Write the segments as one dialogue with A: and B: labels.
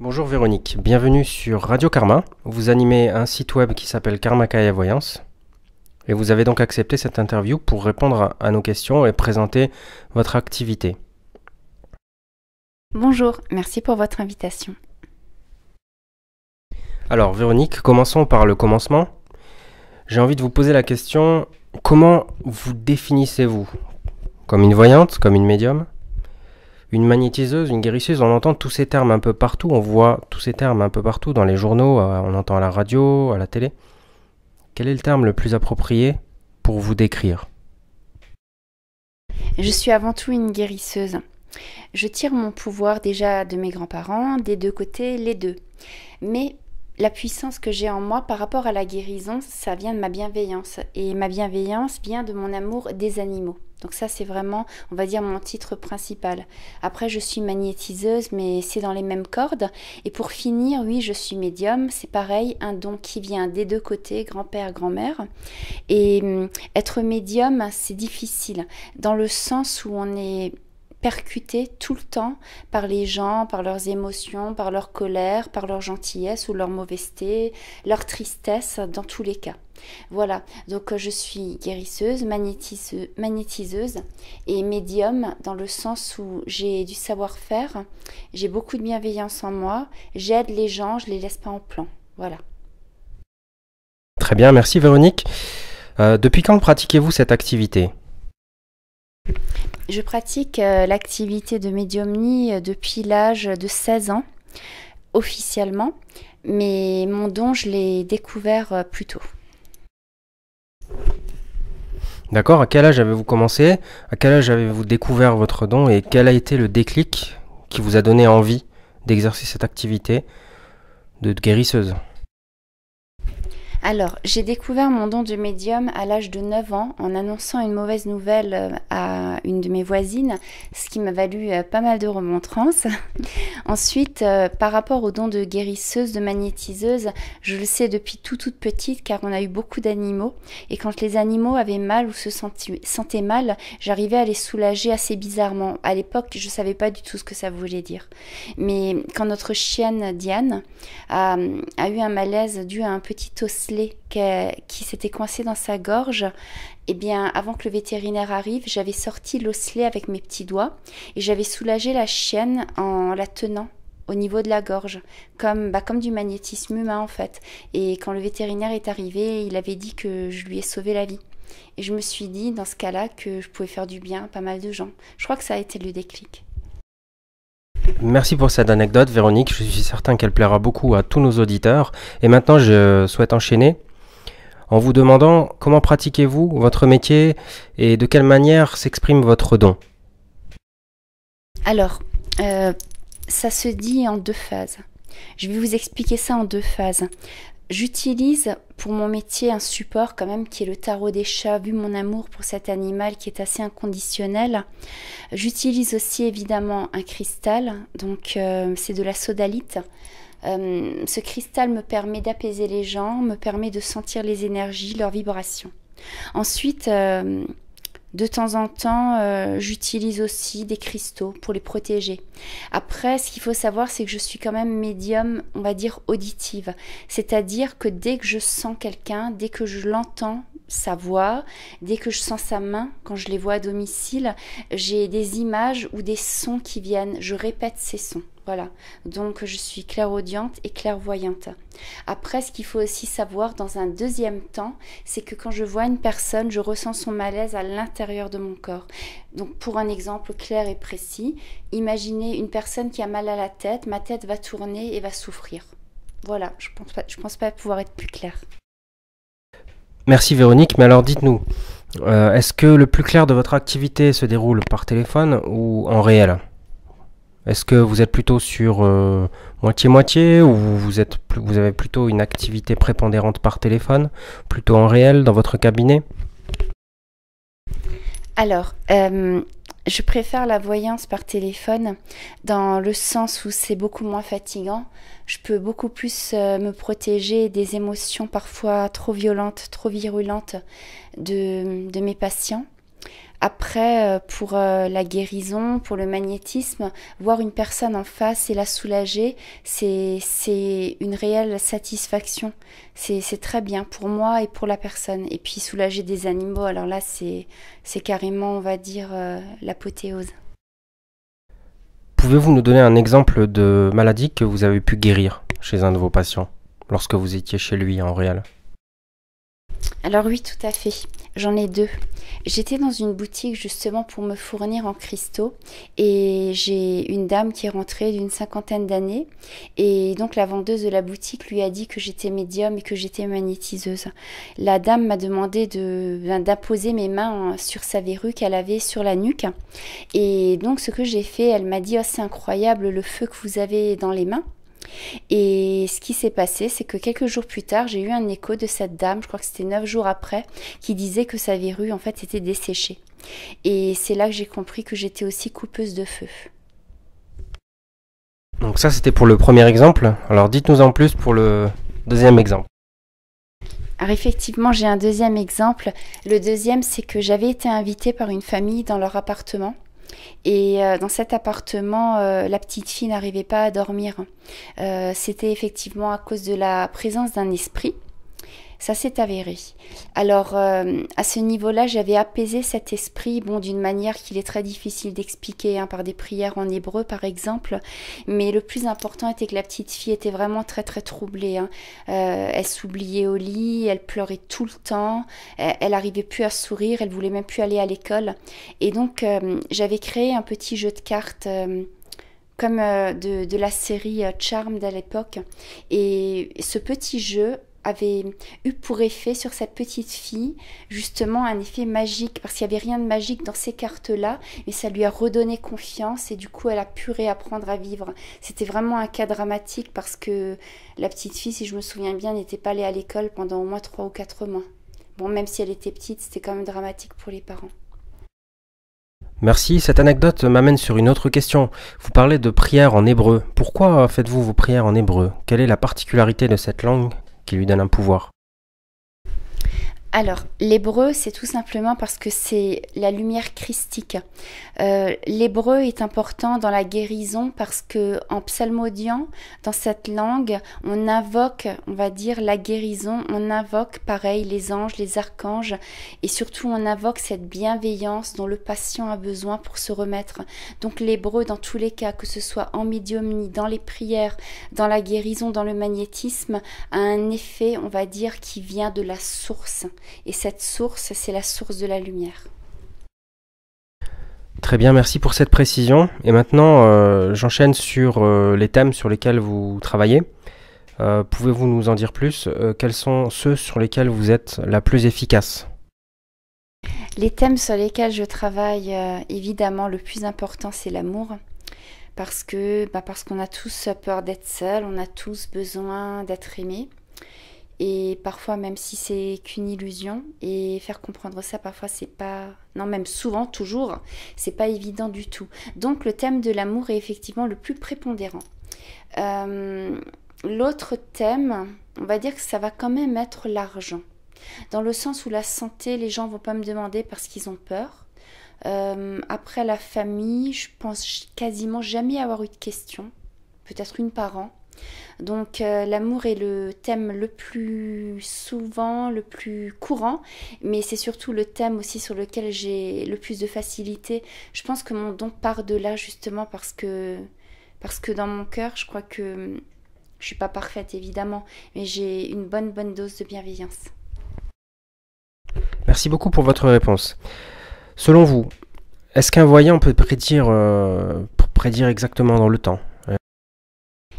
A: Bonjour Véronique, bienvenue sur Radio Karma. Vous animez un site web qui s'appelle Karmakaya Voyance. Et vous avez donc accepté cette interview pour répondre à nos questions et présenter votre activité.
B: Bonjour, merci pour votre invitation.
A: Alors Véronique, commençons par le commencement. J'ai envie de vous poser la question, comment vous définissez-vous? Comme une voyante, comme une médium? Une magnétiseuse, une guérisseuse, on entend tous ces termes un peu partout, on voit tous ces termes un peu partout dans les journaux, on entend à la radio, à la télé. Quel est le terme le plus approprié pour vous décrire?
B: Je suis avant tout une guérisseuse. Je tire mon pouvoir déjà de mes grands-parents, des deux côtés, les deux. Mais la puissance que j'ai en moi par rapport à la guérison, ça vient de ma bienveillance. Et ma bienveillance vient de mon amour des animaux. Donc ça, c'est vraiment, on va dire, mon titre principal. Après, je suis magnétiseuse, mais c'est dans les mêmes cordes. Et pour finir, oui, je suis médium. C'est pareil, un don qui vient des deux côtés, grand-père, grand-mère. Et être médium, c'est difficile, dans le sens où on est percuté tout le temps par les gens, par leurs émotions, par leur colère, par leur gentillesse ou leur mauvaiseté, leur tristesse, dans tous les cas. Voilà, donc je suis guérisseuse, magnétiseuse et médium dans le sens où j'ai du savoir-faire, j'ai beaucoup de bienveillance en moi, j'aide les gens, je les laisse pas en plan. Voilà.
A: Très bien, merci Véronique. Depuis quand pratiquez-vous cette activité?
B: Je pratique l'activité de médiumnie depuis l'âge de 16 ans, officiellement, mais mon don, je l'ai découvert plus tôt.
A: D'accord, à quel âge avez-vous commencé? À quel âge avez-vous découvert votre don et quel a été le déclic qui vous a donné envie d'exercer cette activité de guérisseuse?
B: Alors, j'ai découvert mon don de médium à l'âge de 9 ans en annonçant une mauvaise nouvelle à une de mes voisines, ce qui m'a valu pas mal de remontrances. Ensuite, par rapport au don de guérisseuse, de magnétiseuse, je le sais depuis toute petite car on a eu beaucoup d'animaux et quand les animaux avaient mal ou se sentaient mal, j'arrivais à les soulager assez bizarrement. À l'époque, je ne savais pas du tout ce que ça voulait dire. Mais quand notre chienne Diane a eu un malaise dû à un petit osselet qui s'était coincé dans sa gorge, eh bien, avant que le vétérinaire arrive, j'avais sorti l'osselet avec mes petits doigts et j'avais soulagé la chienne en la tenant au niveau de la gorge, comme du magnétisme humain en fait. Et quand le vétérinaire est arrivé, il avait dit que je lui ai sauvé la vie. Et je me suis dit, dans ce cas-là, que je pouvais faire du bien à pas mal de gens. Je crois que ça a été le déclic.
A: Merci pour cette anecdote, Véronique. Je suis certain qu'elle plaira beaucoup à tous nos auditeurs. Et maintenant, je souhaite enchaîner en vous demandant comment pratiquez-vous votre métier et de quelle manière s'exprime votre don.
B: Alors, ça se dit en deux phases. Je vais vous expliquer ça en deux phases. J'utilise pour mon métier un support quand même qui est le tarot des chats, vu mon amour pour cet animal qui est assez inconditionnel. J'utilise aussi évidemment un cristal, donc c'est de la sodalite. Ce cristal me permet d'apaiser les gens, me permet de sentir les énergies, leurs vibrations. Ensuite, de temps en temps, j'utilise aussi des cristaux pour les protéger. Après, ce qu'il faut savoir, c'est que je suis quand même médium, on va dire auditive. C'est-à-dire que dès que je sens quelqu'un, dès que je l'entends, sa voix, dès que je sens sa main, quand je les vois à domicile, j'ai des images ou des sons qui viennent. Je répète ces sons. Voilà, donc je suis clairaudiente et clairvoyante. Après, ce qu'il faut aussi savoir dans un deuxième temps, c'est que quand je vois une personne, je ressens son malaise à l'intérieur de mon corps. Donc pour un exemple clair et précis, imaginez une personne qui a mal à la tête, ma tête va tourner et va souffrir. Voilà, je pense pas pouvoir être plus claire.
A: Merci Véronique, mais alors dites-nous, est-ce que le plus clair de votre activité se déroule par téléphone ou en réel? Est-ce que vous êtes plutôt sur moitié-moitié ou vous avez plutôt une activité prépondérante par téléphone, plutôt en réel dans votre cabinet?
B: Alors, je préfère la voyance par téléphone dans le sens où c'est beaucoup moins fatigant. Je peux beaucoup plus me protéger des émotions parfois trop violentes, trop virulentes de mes patients. Après, pour la guérison, pour le magnétisme, voir une personne en face et la soulager, c'est une réelle satisfaction. C'est très bien pour moi et pour la personne. Et puis soulager des animaux, alors là, c'est carrément, on va dire, l'apothéose.
A: Pouvez-vous nous donner un exemple de maladie que vous avez pu guérir chez un de vos patients lorsque vous étiez chez lui en réel?
B: Alors oui, tout à fait. J'en ai deux. J'étais dans une boutique justement pour me fournir en cristaux et j'ai une dame qui est rentrée d'une 50aine d'années et donc la vendeuse de la boutique lui a dit que j'étais médium et que j'étais magnétiseuse. La dame m'a demandé d'apposer mes mains sur sa verrue qu'elle avait sur la nuque et donc ce que j'ai fait, elle m'a dit: «Oh, c'est incroyable le feu que vous avez dans les mains». Et ce qui s'est passé, c'est que quelques jours plus tard, j'ai eu un écho de cette dame, je crois que c'était 9 jours après, qui disait que sa verrue en fait était desséchée. Et c'est là que j'ai compris que j'étais aussi coupeuse de feu.
A: Donc ça, c'était pour le premier exemple. Alors dites-nous en plus pour le deuxième exemple.
B: Alors effectivement, j'ai un deuxième exemple. Le deuxième, c'est que j'avais été invitée par une famille dans leur appartement. Et dans cet appartement, la petite fille n'arrivait pas à dormir. C'était effectivement à cause de la présence d'un esprit. Ça s'est avéré. Alors, à ce niveau-là, j'avais apaisé cet esprit, bon, d'une manière qu'il est très difficile d'expliquer, hein, par des prières en hébreu, par exemple. Mais le plus important était que la petite fille était vraiment très, très troublée, hein. Elle s'oubliait au lit, elle pleurait tout le temps, elle n'arrivait plus à sourire, elle voulait même plus aller à l'école. Et donc, j'avais créé un petit jeu de cartes, comme de la série Charmed à l'époque. Et ce petit jeu avait eu pour effet sur cette petite fille justement un effet magique, parce qu'il n'y avait rien de magique dans ces cartes-là, mais ça lui a redonné confiance et du coup elle a pu réapprendre à vivre. C'était vraiment un cas dramatique parce que la petite fille, si je me souviens bien, n'était pas allée à l'école pendant au moins 3 ou 4 mois. Bon, même si elle était petite, c'était quand même dramatique pour les parents.
A: Merci, cette anecdote m'amène sur une autre question. Vous parlez de prières en hébreu. Pourquoi faites-vous vos prières en hébreu? Quelle est la particularité de cette langue qui lui donne un pouvoir?
B: Alors, l'hébreu, c'est tout simplement parce que c'est la lumière christique. L'hébreu est important dans la guérison parce que en psalmodiant, dans cette langue, on invoque, on va dire, la guérison, on invoque, pareil, les anges, les archanges, et surtout on invoque cette bienveillance dont le patient a besoin pour se remettre. Donc l'hébreu, dans tous les cas, que ce soit en médiumnie, dans les prières, dans la guérison, dans le magnétisme, a un effet, on va dire, qui vient de la source. Et cette source, c'est la source de la lumière.
A: Très bien, merci pour cette précision. Et maintenant, j'enchaîne sur les thèmes sur lesquels vous travaillez. Pouvez-vous nous en dire plus? Quels sont ceux sur lesquels vous êtes la plus efficace?
B: Les thèmes sur lesquels je travaille, évidemment, le plus important, c'est l'amour. Parce qu'on a tous peur d'être seul, on a tous besoin d'être aimés. Et parfois, même si c'est qu'une illusion, et faire comprendre ça, parfois c'est pas, non, même souvent, toujours, c'est pas évident du tout. Donc le thème de l'amour est effectivement le plus prépondérant. L'autre thème, on va dire que ça va quand même être l'argent. Dans le sens où la santé, les gens vont pas me demander parce qu'ils ont peur. Après la famille, je pense quasiment jamais avoir eu de questions, peut-être une par an. Donc l'amour est le thème le plus souvent, le plus courant, mais c'est surtout le thème aussi sur lequel j'ai le plus de facilité. Je pense que mon don part de là justement parce que dans mon cœur, je crois que je suis pas parfaite évidemment, mais j'ai une bonne dose de bienveillance.
A: Merci beaucoup pour votre réponse. Selon vous, est-ce qu'un voyant peut prédire exactement dans le temps?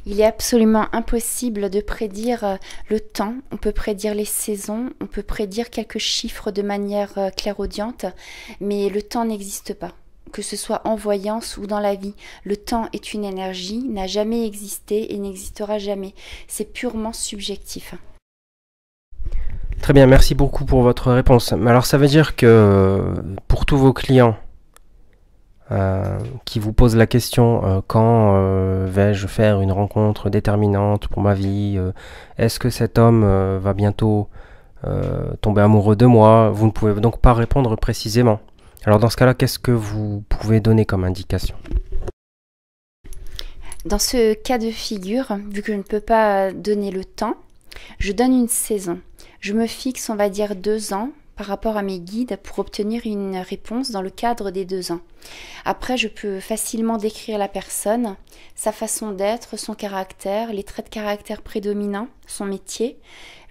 B: Il est absolument impossible de prédire le temps. On peut prédire les saisons, on peut prédire quelques chiffres de manière clairaudiente, mais le temps n'existe pas. Que ce soit en voyance ou dans la vie, le temps est une énergie, n'a jamais existé et n'existera jamais. C'est purement subjectif.
A: Très bien, merci beaucoup pour votre réponse. Alors ça veut dire que pour tous vos clients qui vous posent la question quand vais-je faire une rencontre déterminante pour ma vie, est-ce que cet homme va bientôt tomber amoureux de moi, vous ne pouvez donc pas répondre précisément. Alors dans ce cas-là, qu'est-ce que vous pouvez donner comme indication?
B: Dans ce cas de figure, vu que je ne peux pas donner le temps, je donne une saison. Je me fixe, on va dire, 2 ans par rapport à mes guides pour obtenir une réponse dans le cadre des 2 ans. Après, je peux facilement décrire la personne, sa façon d'être, son caractère, les traits de caractère prédominants, son métier,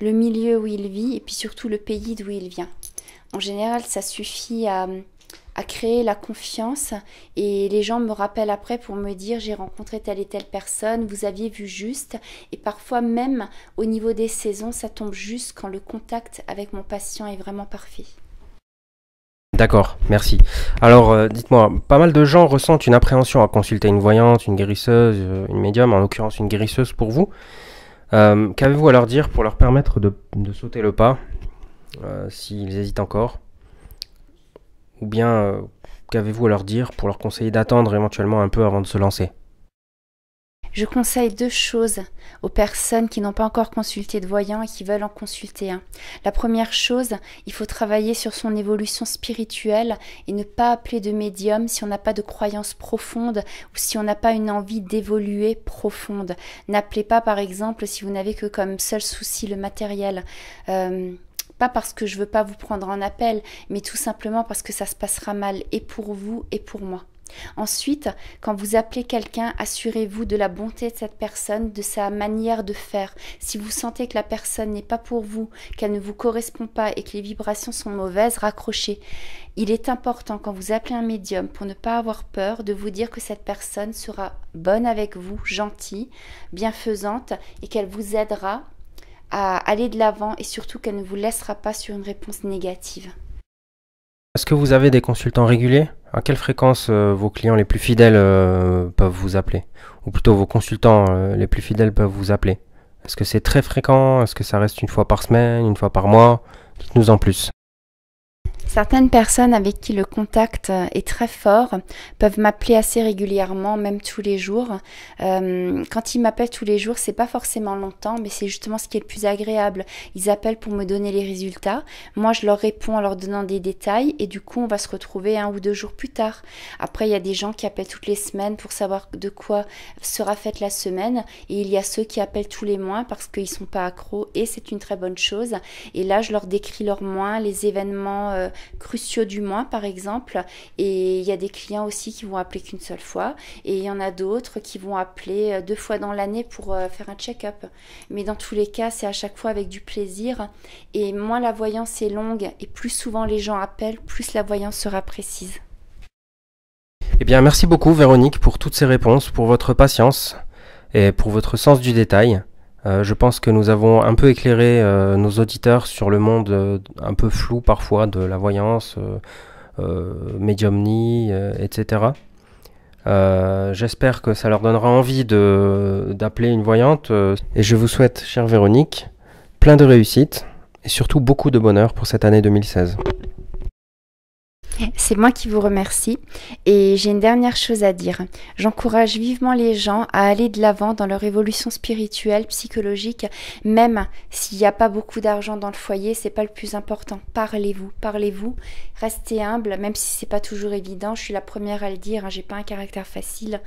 B: le milieu où il vit et puis surtout le pays d'où il vient. En général, ça suffit à créer la confiance et les gens me rappellent après pour me dire j'ai rencontré telle et telle personne, vous aviez vu juste, et parfois même au niveau des saisons ça tombe juste quand le contact avec mon patient est vraiment parfait.
A: D'accord, merci. Alors dites-moi, pas mal de gens ressentent une appréhension à consulter une voyante, une guérisseuse, une médium, en l'occurrence une guérisseuse pour vous. Qu'avez-vous à leur dire pour leur permettre de sauter le pas, s'ils hésitent encore? Ou bien, qu'avez-vous à leur dire pour leur conseiller d'attendre éventuellement un peu avant de se lancer?
B: Je conseille 2 choses aux personnes qui n'ont pas encore consulté de voyant et qui veulent en consulter un. La première chose, il faut travailler sur son évolution spirituelle et ne pas appeler de médium si on n'a pas de croyance profonde ou si on n'a pas une envie d'évoluer profonde. N'appelez pas par exemple si vous n'avez que comme seul souci le matériel. Pas parce que je veux pas vous prendre en appel, mais tout simplement parce que ça se passera mal et pour vous et pour moi. Ensuite, quand vous appelez quelqu'un, assurez-vous de la bonté de cette personne, de sa manière de faire. Si vous sentez que la personne n'est pas pour vous, qu'elle ne vous correspond pas et que les vibrations sont mauvaises, raccrochez. Il est important quand vous appelez un médium, pour ne pas avoir peur, de vous dire que cette personne sera bonne avec vous, gentille, bienfaisante et qu'elle vous aidera à aller de l'avant et surtout qu'elle ne vous laissera pas sur une réponse négative.
A: Est-ce que vous avez des consultants réguliers? À quelle fréquence vos clients les plus fidèles peuvent vous appeler? Ou plutôt vos consultants les plus fidèles peuvent vous appeler? Est-ce que c'est très fréquent? Est-ce que ça reste une fois par semaine, une fois par mois? Dites-nous en plus.
B: Certaines personnes avec qui le contact est très fort peuvent m'appeler assez régulièrement, même tous les jours. Quand ils m'appellent tous les jours, c'est pas forcément longtemps, mais c'est justement ce qui est le plus agréable. Ils appellent pour me donner les résultats. Moi, je leur réponds en leur donnant des détails et du coup, on va se retrouver 1 ou 2 jours plus tard. Après, il y a des gens qui appellent toutes les semaines pour savoir de quoi sera faite la semaine et il y a ceux qui appellent tous les mois parce qu'ils sont pas accros et c'est une très bonne chose. Et là, je leur décris leur mois, les événements cruciaux du mois par exemple, et il y a des clients aussi qui vont appeler qu'une seule fois et il y en a d'autres qui vont appeler 2 fois dans l'année pour faire un check-up, mais dans tous les cas c'est à chaque fois avec du plaisir et moins la voyance est longue et plus souvent les gens appellent, plus la voyance sera précise.
A: Eh bien, merci beaucoup Véronique pour toutes ces réponses, pour votre patience et pour votre sens du détail. Je pense que nous avons un peu éclairé nos auditeurs sur le monde un peu flou parfois de la voyance, médiumnie, etc. J'espère que ça leur donnera envie d'appeler une voyante. Et je vous souhaite, chère Véronique, plein de réussite et surtout beaucoup de bonheur pour cette année 2016.
B: C'est moi qui vous remercie et j'ai une dernière chose à dire. J'encourage vivement les gens à aller de l'avant dans leur évolution spirituelle, psychologique, même s'il n'y a pas beaucoup d'argent dans le foyer, c'est pas le plus important. Parlez-vous, restez humble, même si c'est pas toujours évident, je suis la première à le dire, hein, j'ai pas un caractère facile.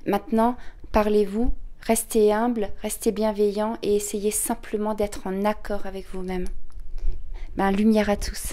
B: Maintenant, parlez-vous, restez humble, restez bienveillant et essayez simplement d'être en accord avec vous-même. Lumière à tous.